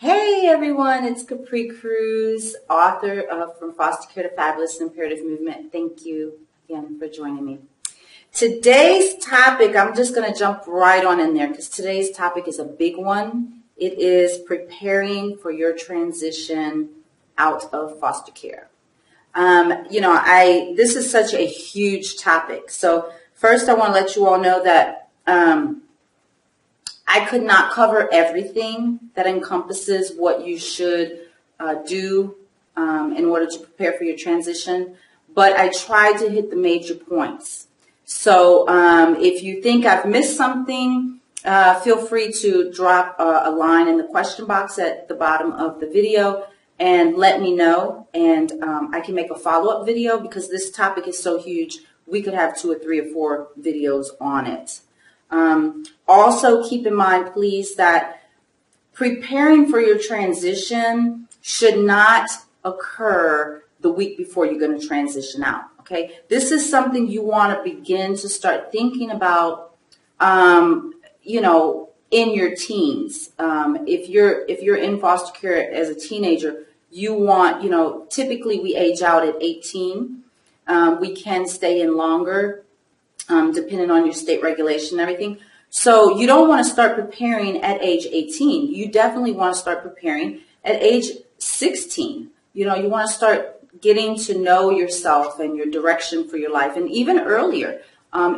Hey everyone, it's Capri Cruz, author of From Foster Care to Fabulous Imperative Movement. Thank you again for joining me. Today's topic, I'm just going to jump right on in there because today's topic is a big one. It is preparing for your transition out of foster care. This is such a huge topic. So first I want to let you all know that I could not cover everything that encompasses what you should do in order to prepare for your transition, but I tried to hit the major points. So if you think I've missed something, feel free to drop a line in the question box at the bottom of the video and let me know, and I can make a follow-up video because this topic is so huge, we could have 2 or 3 or 4 videos on it. Also keep in mind, please, that preparing for your transition should not occur the week before you're going to transition out. Okay. This is something you want to begin to start thinking about, in your teens. If you're in foster care as a teenager, you want, typically we age out at 18. We can stay in longer. Depending on your state regulation and everything. So you don't want to start preparing at age 18. You definitely want to start preparing at age 16. You want to start getting to know yourself and your direction for your life. And even earlier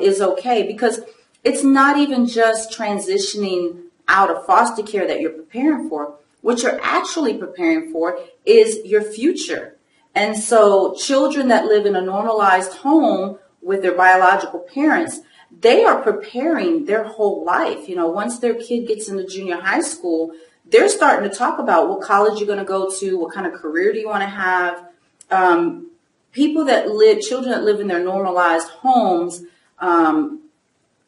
is okay, because it's not even just transitioning out of foster care that you're preparing for. What you're actually preparing for is your future. And so children that live in a normalized home with their biological parents, they are preparing their whole life. Once their kid gets into junior high school, they're starting to talk about what college you're going to go to, what kind of career do you want to have. Children that live in their normalized homes, certain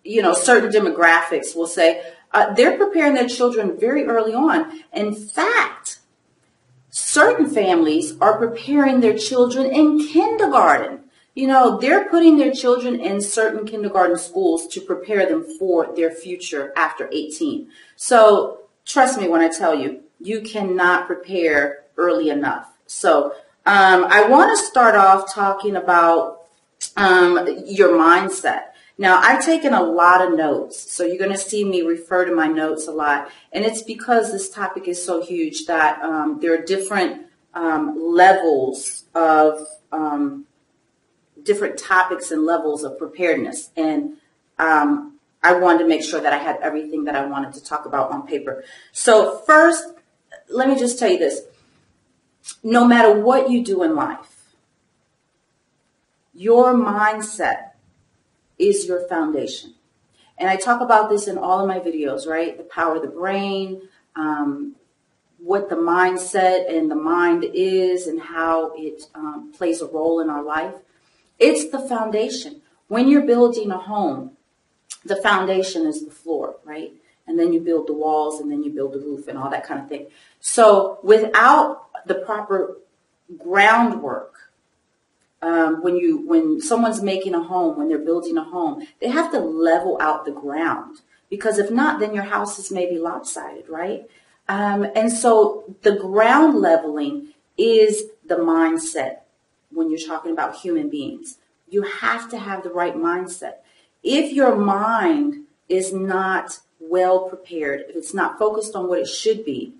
demographics will say, they're preparing their children very early on. In fact, certain families are preparing their children in kindergarten. They're putting their children in certain kindergarten schools to prepare them for their future after 18. So trust me when I tell you, you cannot prepare early enough. So I want to start off talking about your mindset. Now, I've taken a lot of notes, so you're going to see me refer to my notes a lot. And it's because this topic is so huge that there are different levels of different topics and levels of preparedness. And I wanted to make sure that I had everything that I wanted to talk about on paper. So first, let me just tell you this. No matter what you do in life, your mindset is your foundation. And I talk about this in all of my videos, right? The power of the brain, what the mindset and the mind is and how it plays a role in our life. It's the foundation. When you're building a home, the foundation is the floor, right? And then you build the walls, and then you build the roof and all that kind of thing. So without the proper groundwork, when someone's making a home, when they're building a home, they have to level out the ground, because if not, then your house is maybe lopsided, right? And so the ground leveling is the mindset. When you're talking about human beings, you have to have the right mindset. If your mind is not well prepared, if it's not focused on what it should be,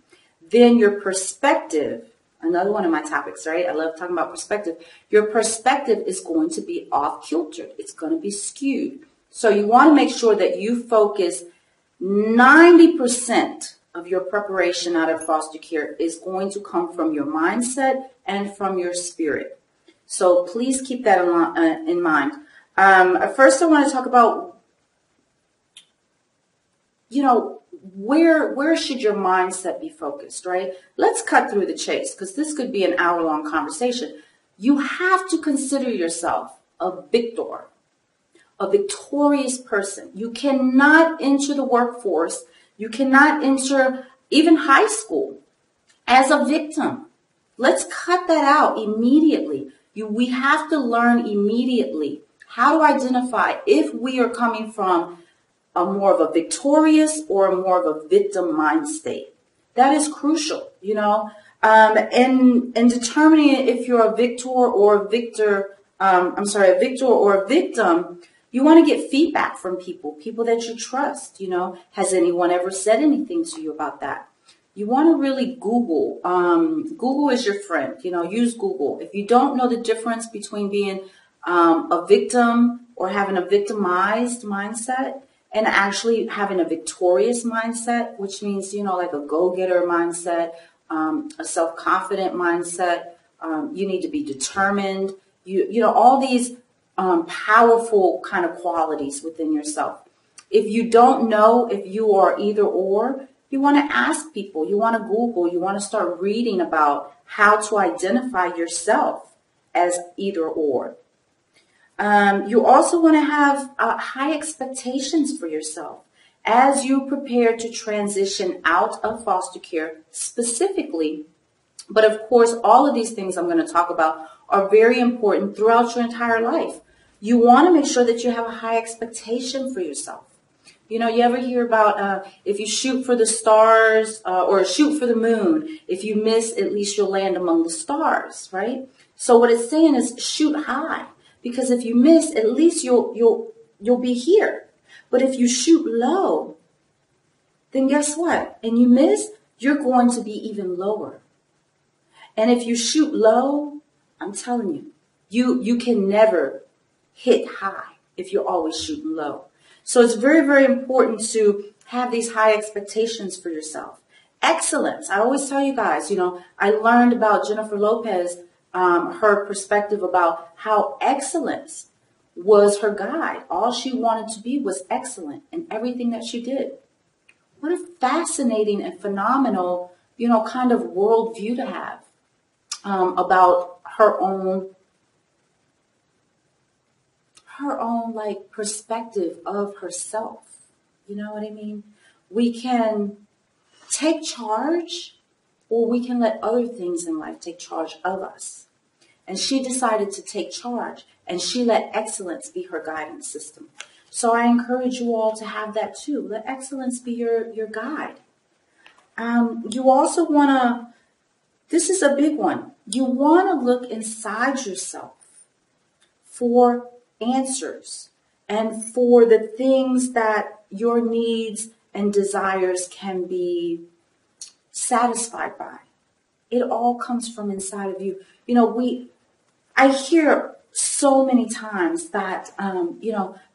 then your perspective, another one of my topics, right? I love talking about perspective. Your perspective is going to be off kiltered. It's going to be skewed. So you want to make sure that you focus 90% of your preparation out of foster care is going to come from your mindset and from your spirit. So please keep that in mind. First, I want to talk about, where should your mindset be focused, right? Let's cut through the chase, because this could be an hour-long conversation. You have to consider yourself a victor, a victorious person. You cannot enter the workforce. You cannot enter even high school as a victim. Let's cut that out immediately. We have to learn immediately how to identify if we are coming from a more of a victorious or more of a victim mind state. That is crucial, in determining if you're a victor or a victor, a victor or a victim. You want to get feedback from people that you trust. Has anyone ever said anything to you about that? You want to really Google. Google is your friend. Use Google. If you don't know the difference between being a victim or having a victimized mindset and actually having a victorious mindset, which means, like a go-getter mindset, a self-confident mindset, you need to be determined, all these powerful kind of qualities within yourself. If you don't know if you are either or, you want to ask people, you want to Google, you want to start reading about how to identify yourself as either or. You also want to have high expectations for yourself as you prepare to transition out of foster care specifically. But of course, all of these things I'm going to talk about are very important throughout your entire life. You want to make sure that you have a high expectation for yourself. You ever hear about if you shoot for the stars or shoot for the moon, if you miss, at least you'll land among the stars, right? So what it's saying is shoot high, because if you miss, at least you'll be here. But if you shoot low, then guess what? And you miss, you're going to be even lower. And if you shoot low, I'm telling you, you can never hit high if you're always shooting low. So it's very, very important to have these high expectations for yourself. Excellence. I always tell you guys, I learned about Jennifer Lopez, her perspective about how excellence was her guide. All she wanted to be was excellent in everything that she did. What a fascinating and phenomenal, kind of worldview to have about her own like perspective of herself. You know what I mean? We can take charge, or we can let other things in life take charge of us. And she decided to take charge, and she let excellence be her guidance system. So I encourage you all to have that too. Let excellence be your guide. You also want to, this is a big one, you want to look inside yourself for answers and for the things that your needs and desires can be satisfied by. It all comes from inside of you. I hear so many times that,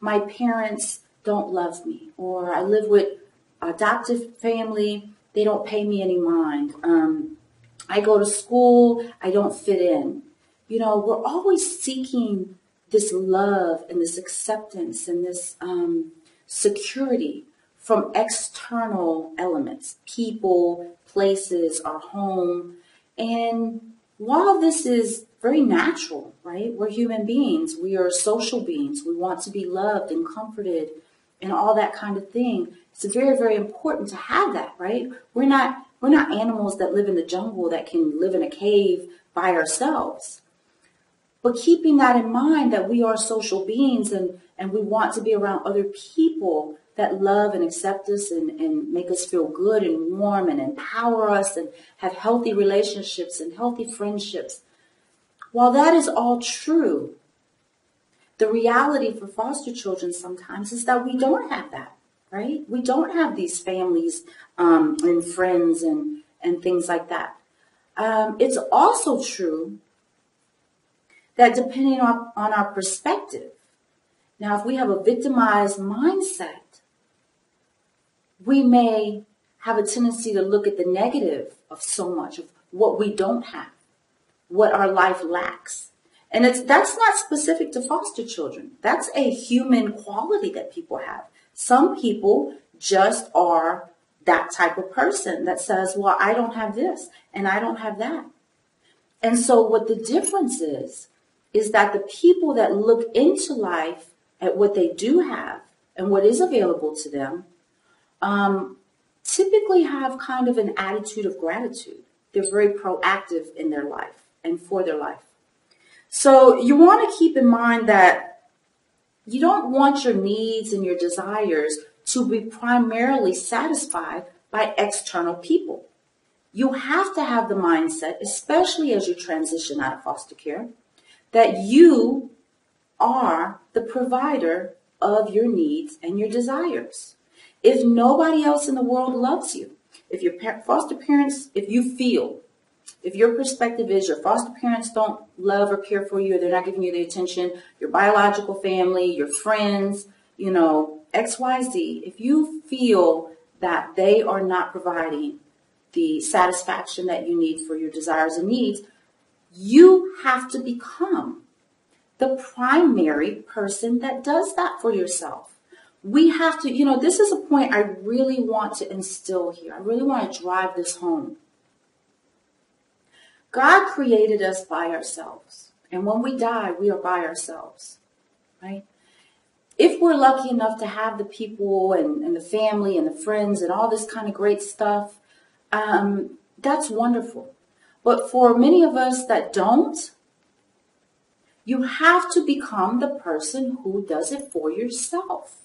my parents don't love me, or I live with adoptive family, they don't pay me any mind. I go to school, I don't fit in. We're always seeking this love and this acceptance and this security from external elements, people, places, our home. And while this is very natural, right? We're human beings. We are social beings. We want to be loved and comforted and all that kind of thing. It's very, very important to have that, right? We're not animals that live in the jungle that can live in a cave by ourselves. But keeping that in mind, that we are social beings and we want to be around other people that love and accept us and make us feel good and warm and empower us and have healthy relationships and healthy friendships. While that is all true, the reality for foster children sometimes is that we don't have that, right? We don't have these families and friends and things like that. It's also true that depending on our perspective, now if we have a victimized mindset, we may have a tendency to look at the negative of so much of what we don't have, what our life lacks. And that's not specific to foster children. That's a human quality that people have. Some people just are that type of person that says, well, I don't have this and I don't have that. And so what the difference is that the people that look into life at what they do have and what is available to them typically have kind of an attitude of gratitude. They're very proactive in their life and for their life. So you want to keep in mind that you don't want your needs and your desires to be primarily satisfied by external people. You have to have the mindset, especially as you transition out of foster care, that you are the provider of your needs and your desires. If nobody else in the world loves you, if your foster parents, if you feel, if your perspective is your foster parents don't love or care for you, or they're not giving you the attention, your biological family, your friends, XYZ, if you feel that they are not providing the satisfaction that you need for your desires and needs, you have to become the primary person that does that for yourself. We have to, this is a point I really want to instill here. I really want to drive this home. God created us by ourselves. And when we die, we are by ourselves, right? If we're lucky enough to have the people and the family and the friends and all this kind of great stuff, that's wonderful. But for many of us that don't, you have to become the person who does it for yourself.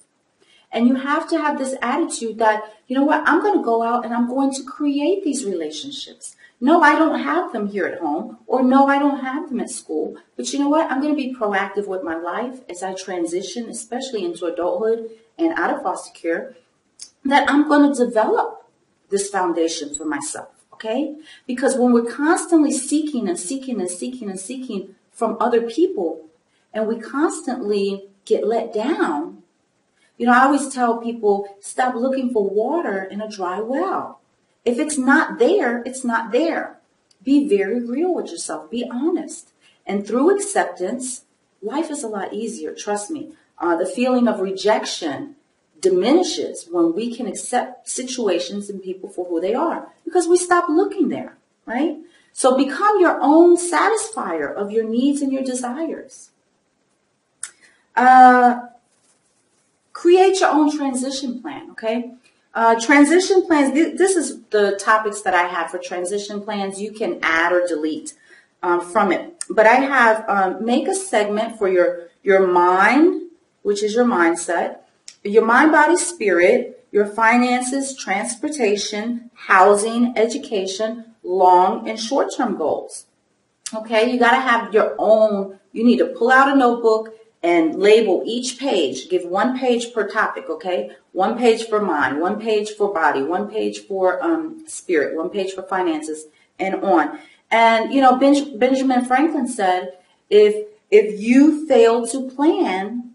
And you have to have this attitude that, you know what, I'm going to go out and I'm going to create these relationships. No, I don't have them here at home, or no, I don't have them at school. But you know what? I'm going to be proactive with my life as I transition, especially into adulthood and out of foster care, that I'm going to develop this foundation for myself, okay? Because when we're constantly seeking and seeking and seeking and seeking from other people, and we constantly get let down, I always tell people, stop looking for water in a dry well. If it's not there, it's not there. Be very real with yourself. Be honest. And through acceptance, life is a lot easier. Trust me. The feeling of rejection diminishes when we can accept situations and people for who they are, because we stop looking there, right? So become your own satisfier of your needs and your desires. Create your own transition plan, okay? Transition plans, this is the topics that I have for transition plans. You can add or delete from it. But I have make a segment for your mind, which is your mindset, your mind, body, spirit, your finances, transportation, housing, education, long and short-term goals. Okay, you got to have your own, you need to pull out a notebook and label each page. Give one page per topic, okay? One page for mind, one page for body, one page for spirit, one page for finances, and on. And, Benjamin Franklin said, if you fail to plan,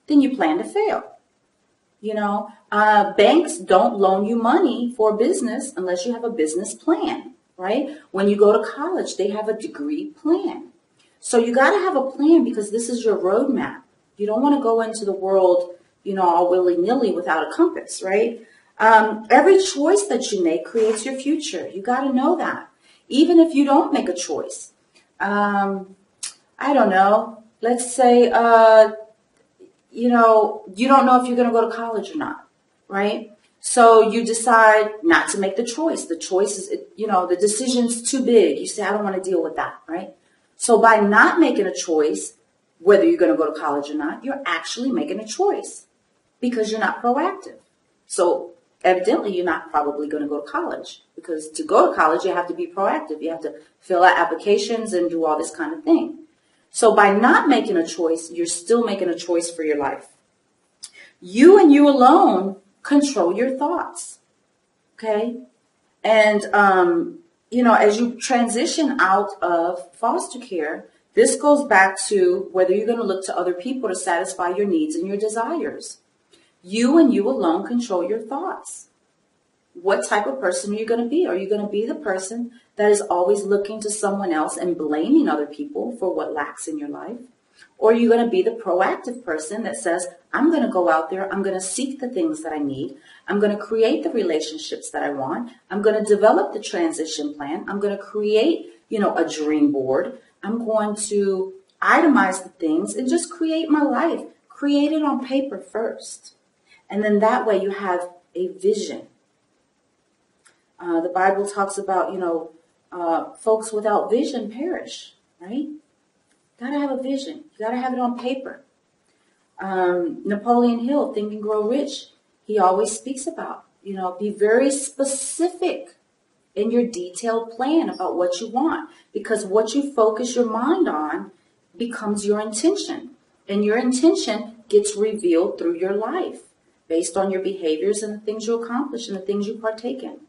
then you plan to fail. Banks don't loan you money for business unless you have a business plan, right? When you go to college, they have a degree plan. So you got to have a plan, because this is your roadmap. You don't want to go into the world, all willy-nilly without a compass, right? Every choice that you make creates your future. You got to know that. Even if you don't make a choice. I don't know. Let's say, you don't know if you're going to go to college or not, right? So you decide not to make the choice. The choice is, the decision's too big. You say, I don't want to deal with that, right? So by not making a choice, whether you're going to go to college or not, you're actually making a choice because you're not proactive. So evidently, you're not probably going to go to college, because to go to college, you have to be proactive. You have to fill out applications and do all this kind of thing. So by not making a choice, you're still making a choice for your life. You and you alone control your thoughts, okay? And, as you transition out of foster care, this goes back to whether you're going to look to other people to satisfy your needs and your desires. You and you alone control your thoughts. What type of person are you going to be? Are you going to be the person that is always looking to someone else and blaming other people for what lacks in your life? Or are you going to be the proactive person that says, I'm going to go out there, I'm going to seek the things that I need, I'm going to create the relationships that I want, I'm going to develop the transition plan, I'm going to create, a dream board, I'm going to itemize the things and just create my life. Create it on paper first. And then that way you have a vision. The Bible talks about, folks without vision perish, right? Got to have a vision. You got to have it on paper. Napoleon Hill, Think and Grow Rich, he always speaks about, be very specific and your detailed plan about what you want. Because what you focus your mind on becomes your intention. And your intention gets revealed through your life based on your behaviors and the things you accomplish and the things you partake in.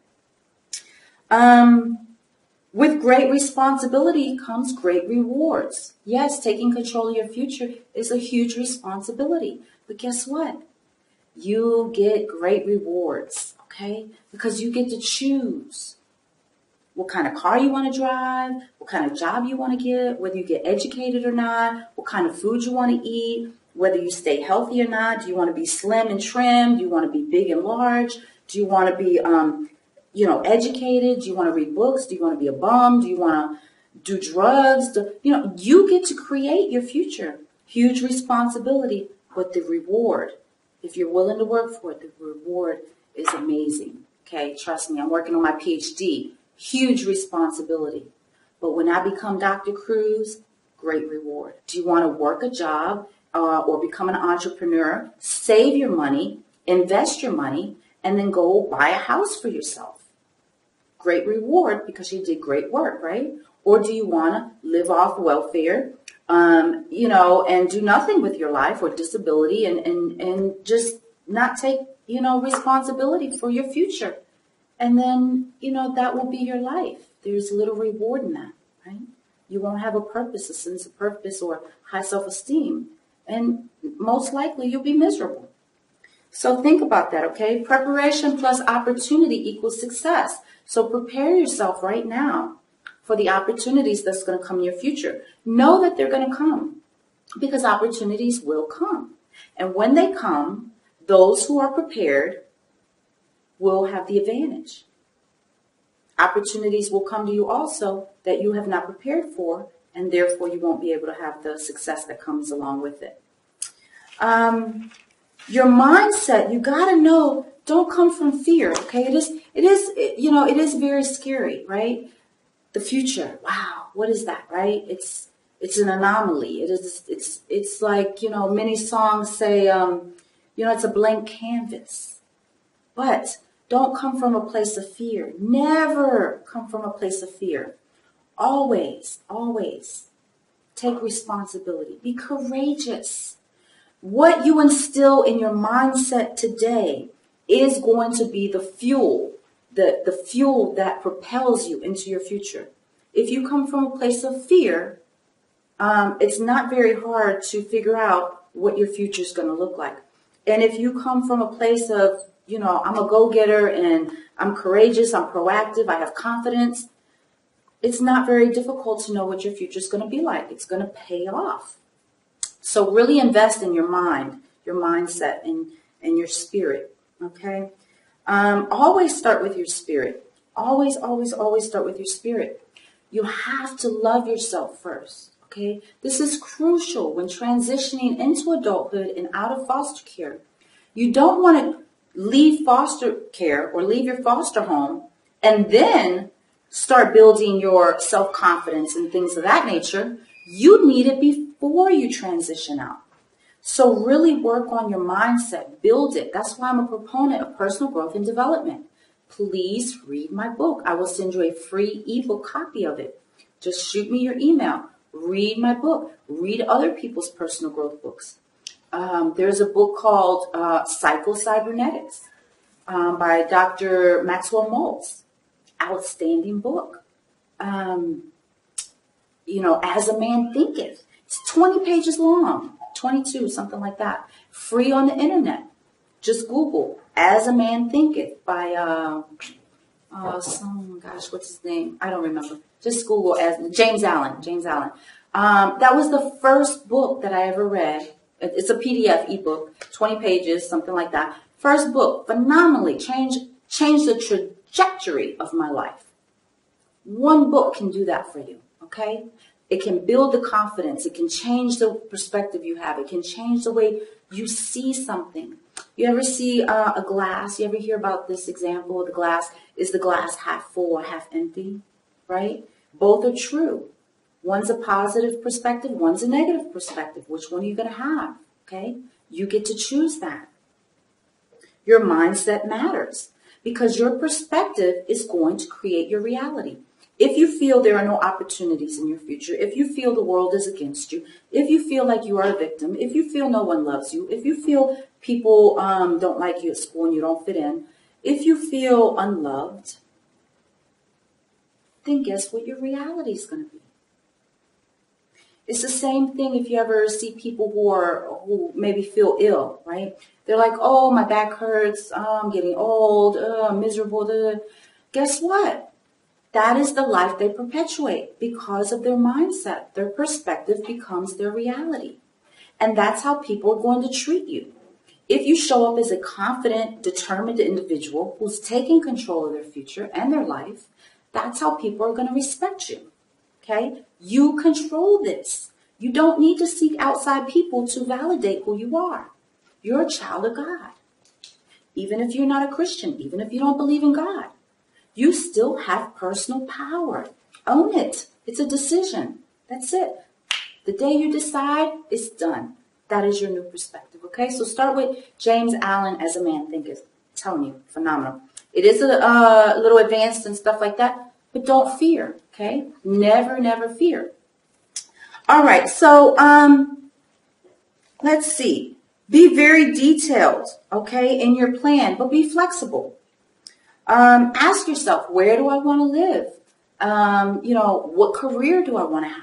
With great responsibility comes great rewards. Yes, taking control of your future is a huge responsibility. But guess what? You get great rewards, okay? Because you get to choose what kind of car you want to drive, what kind of job you want to get, whether you get educated or not, what kind of food you want to eat, whether you stay healthy or not. Do you want to be slim and trim? Do you want to be big and large? Do you want to be educated? Do you want to read books? Do you want to be a bum? Do you want to do drugs? You get to create your future. Huge responsibility, but the reward, if you're willing to work for it, the reward is amazing. Okay, trust me, I'm working on my PhD. Huge responsibility. But when I become Dr. Cruz, great reward. Do you want to work a job or become an entrepreneur, save your money, invest your money, and then go buy a house for yourself? Great reward because you did great work, right? Or do you want to live off welfare, and do nothing with your life or disability and just not take, responsibility for your future? And then, that will be your life. There's little reward in that, right? You won't have a purpose, a sense of purpose or high self-esteem. And most likely you'll be miserable. So think about that, okay? Preparation plus opportunity equals success. So prepare yourself right now for the opportunities that's going to come in your future. Know that they're going to come because opportunities will come. And when they come, those who are prepared will have the advantage. Opportunities will come to you also that you have not prepared for, and therefore you won't be able to have the success that comes along with it. Your mindset, you got to know, don't come from fear, okay? It is very scary, right? The future, wow, what is that, right? It's an anomaly. It's like, many songs say, it's a blank canvas. But don't come from a place of fear. Never come from a place of fear. Always, always take responsibility. Be courageous. What you instill in your mindset today is going to be the fuel, the fuel that propels you into your future. If you come from a place of fear, it's not very hard to figure out what your future is going to look like. And if you come from a place of, I'm a go-getter and I'm courageous, I'm proactive, I have confidence, it's not very difficult to know what your future is going to be like. It's going to pay off. So really invest in your mind, your mindset, and your spirit, okay? Always start with your spirit. Always, always, always start with your spirit. You have to love yourself first, okay? This is crucial when transitioning into adulthood and out of foster care. You don't want to leave foster care or leave your foster home and then start building your self-confidence and things of that nature. You need it before you transition out. So really work on your mindset, build it. That's why I'm a proponent of personal growth and development. Please read my book. I will send you a free ebook copy of it. Just shoot me your email. Read my book. Read other people's personal growth books. There's a book called Psycho-Cybernetics by Dr. Maxwell Maltz. Outstanding book. As a Man Thinketh. It's 20 pages long, 22, something like that. Free on the internet. Just Google As a Man Thinketh by, what's his name? I don't remember. Just Google James Allen. That was the first book that I ever read. It's a PDF ebook, 20 pages, something like that. First book, phenomenally changed the trajectory of my life. One book can do that for you, okay? It can build the confidence. It can change the perspective you have. It can change the way you see something. You ever see a glass? You ever hear about this example of the glass? Is the glass half full or half empty, right? Both are true. One's a positive perspective. One's a negative perspective. Which one are you going to have, okay? You get to choose that. Your mindset matters because your perspective is going to create your reality. If you feel there are no opportunities in your future, if you feel the world is against you, if you feel like you are a victim, if you feel no one loves you, if you feel people don't like you at school and you don't fit in, if you feel unloved, then guess what your reality is going to be? It's the same thing if you ever see people who maybe feel ill, right? They're like, oh, my back hurts, I'm getting old, I'm miserable. Guess what? That is the life they perpetuate because of their mindset. Their perspective becomes their reality. And that's how people are going to treat you. If you show up as a confident, determined individual who's taking control of their future and their life, that's how people are going to respect you. Okay? You control this. You don't need to seek outside people to validate who you are. You're a child of God. Even if you're not a Christian, even if you don't believe in God, you still have personal power. Own it. It's a decision. That's it. The day you decide, it's done. That is your new perspective. Okay? So start with James Allen as a man thinketh. I'm telling you, phenomenal. It is a little advanced and stuff like that, but don't fear. Okay? Never, never fear. All right. So let's see. Be very detailed, okay, in your plan, but be flexible. Ask yourself, where do I want to live? What career do I want to have?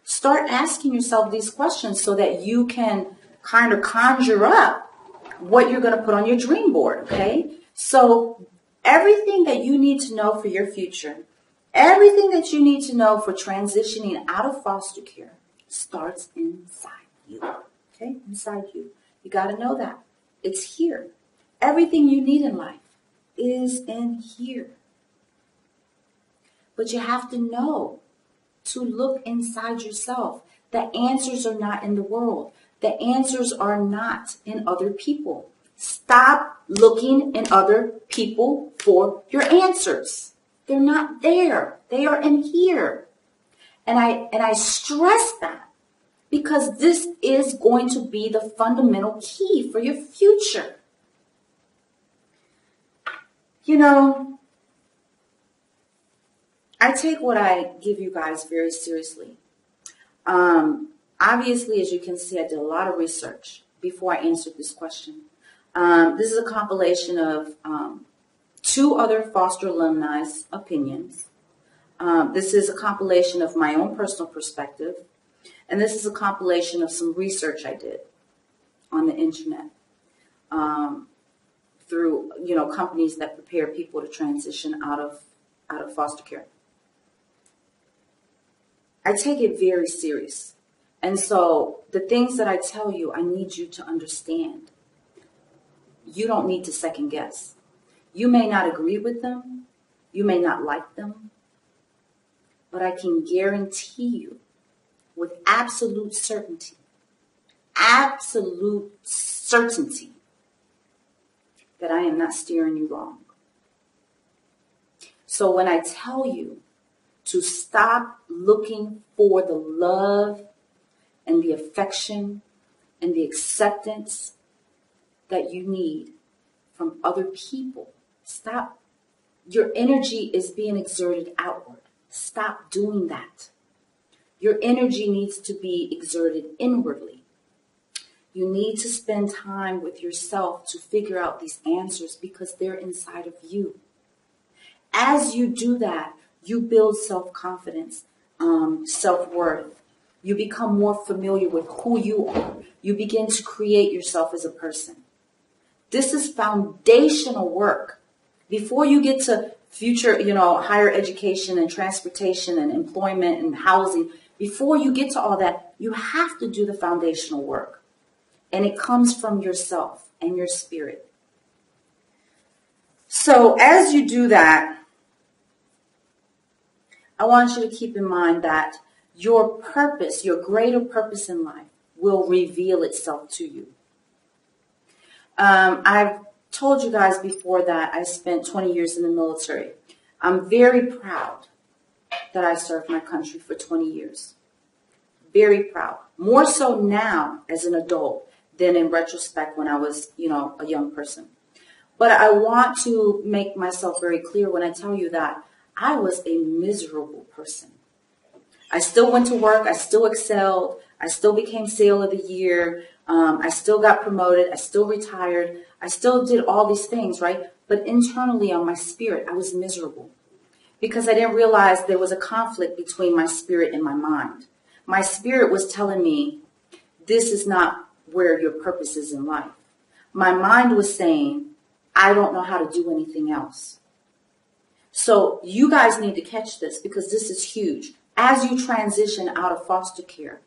Start asking yourself these questions so that you can kind of conjure up what you're going to put on your dream board, okay? So everything that you need to know for your future, everything that you need to know for transitioning out of foster care starts inside you, okay? Inside you. You got to know that. It's here. Everything you need in life is in here. But you have to know to look inside yourself. The answers are not in the world. The answers are not in other people. Stop looking in other people for your answers. They're not there. They are in here. And I stress that because this is going to be the fundamental key for your future. You know, I take what I give you guys very seriously. Obviously, as you can see, I did a lot of research before I answered this question. This is a compilation of 2 other foster alumni's opinions. This is a compilation of my own personal perspective. And this is a compilation of some research I did on the internet. Through, companies that prepare people to transition out of foster care. I take it very serious. And so the things that I tell you, I need you to understand. You don't need to second guess. You may not agree with them. You may not like them. But I can guarantee you with absolute certainty, that I am not steering you wrong. So when I tell you to stop looking for the love and the affection and the acceptance that you need from other people, stop. Your energy is being exerted outward. Stop doing that. Your energy needs to be exerted inwardly. You need to spend time with yourself to figure out these answers because they're inside of you. As you do that, you build self-confidence, self-worth. You become more familiar with who you are. You begin to create yourself as a person. This is foundational work. Before you get to future, higher education and transportation and employment and housing, before you get to all that, you have to do the foundational work. And it comes from yourself and your spirit. So as you do that, I want you to keep in mind that your purpose, your greater purpose in life, will reveal itself to you. I've told you guys before that I spent 20 years in the military. I'm very proud that I served my country for 20 years. Very proud. More so now as an adult than in retrospect when I was, a young person. But I want to make myself very clear when I tell you that I was a miserable person. I still went to work. I still excelled. I still became Sale of the Year. I still got promoted. I still retired. I still did all these things, right? But internally on my spirit, I was miserable because I didn't realize there was a conflict between my spirit and my mind. My spirit was telling me, this is not where your purpose is in life. My mind was saying, I don't know how to do anything else. So you guys need to catch this because this is huge. As you transition out of foster care,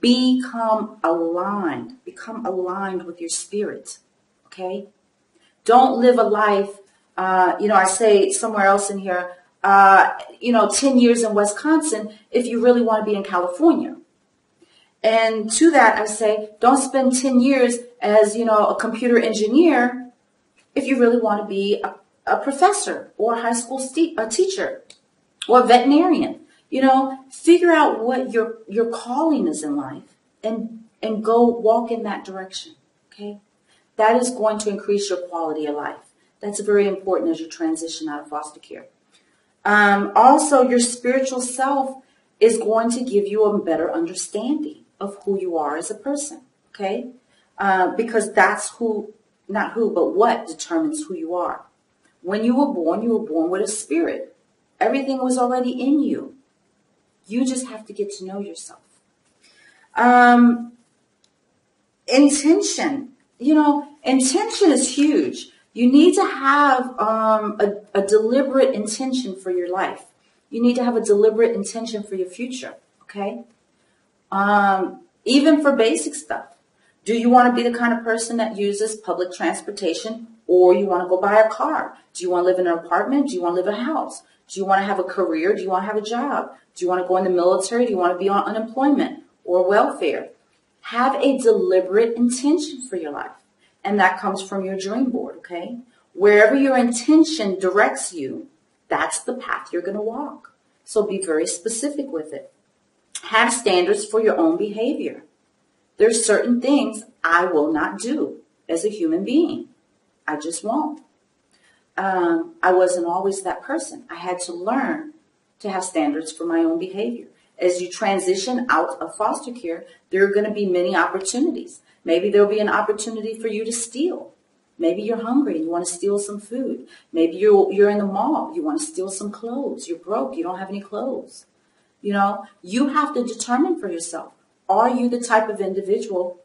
become aligned with your spirit. Okay? Don't live a life, I say somewhere else in here, 10 years in Wisconsin if you really want to be in California. And to that, I say, don't spend 10 years as, a computer engineer if you really want to be a professor or a high school teacher or a veterinarian. Figure out what your calling is in life and go walk in that direction. Okay. That is going to increase your quality of life. That's very important as you transition out of foster care. Also, your spiritual self is going to give you a better understanding of who you are as a person. Okay. Because that's not who, but what determines who you are. When you were born with a spirit. Everything was already in you. You just have to get to know yourself. Intention. Intention is huge. You need to have a deliberate intention for your life. You need to have a deliberate intention for your future. Okay? Even for basic stuff. Do you want to be the kind of person that uses public transportation or you want to go buy a car? Do you want to live in an apartment? Do you want to live in a house? Do you want to have a career? Do you want to have a job? Do you want to go in the military? Do you want to be on unemployment or welfare? Have a deliberate intention for your life. And that comes from your dream board, okay? Wherever your intention directs you, that's the path you're going to walk. So be very specific with it. Have standards for your own behavior. There's certain things I will not do as a human being. I just won't. I wasn't always that person. I had to learn to have standards for my own behavior. As you transition out of foster care, there are going to be many opportunities. Maybe there'll be an opportunity for you to steal. Maybe you're hungry and you want to steal some food. Maybe you're in the mall. You want to steal some clothes. You're broke. You don't have any clothes. You have to determine for yourself. Are you the type of individual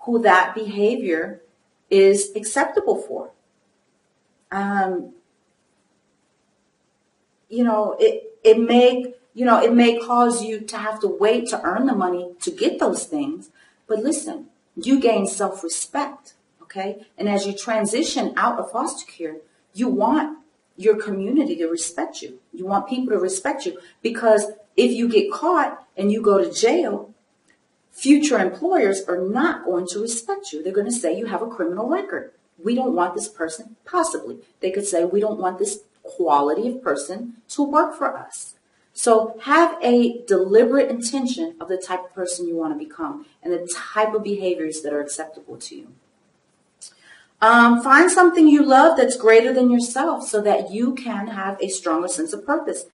who that behavior is acceptable for? It may cause you to have to wait to earn the money to get those things. But listen, you gain self-respect, okay? And as you transition out of foster care, you want your community to respect you. You want people to respect you because if you get caught and you go to jail, future employers are not going to respect you. They're going to say you have a criminal record. We don't want this person, possibly. They could say we don't want this quality of person to work for us. So have a deliberate intention of the type of person you want to become and the type of behaviors that are acceptable to you. Find something you love that's greater than yourself so that you can have a stronger sense of purpose.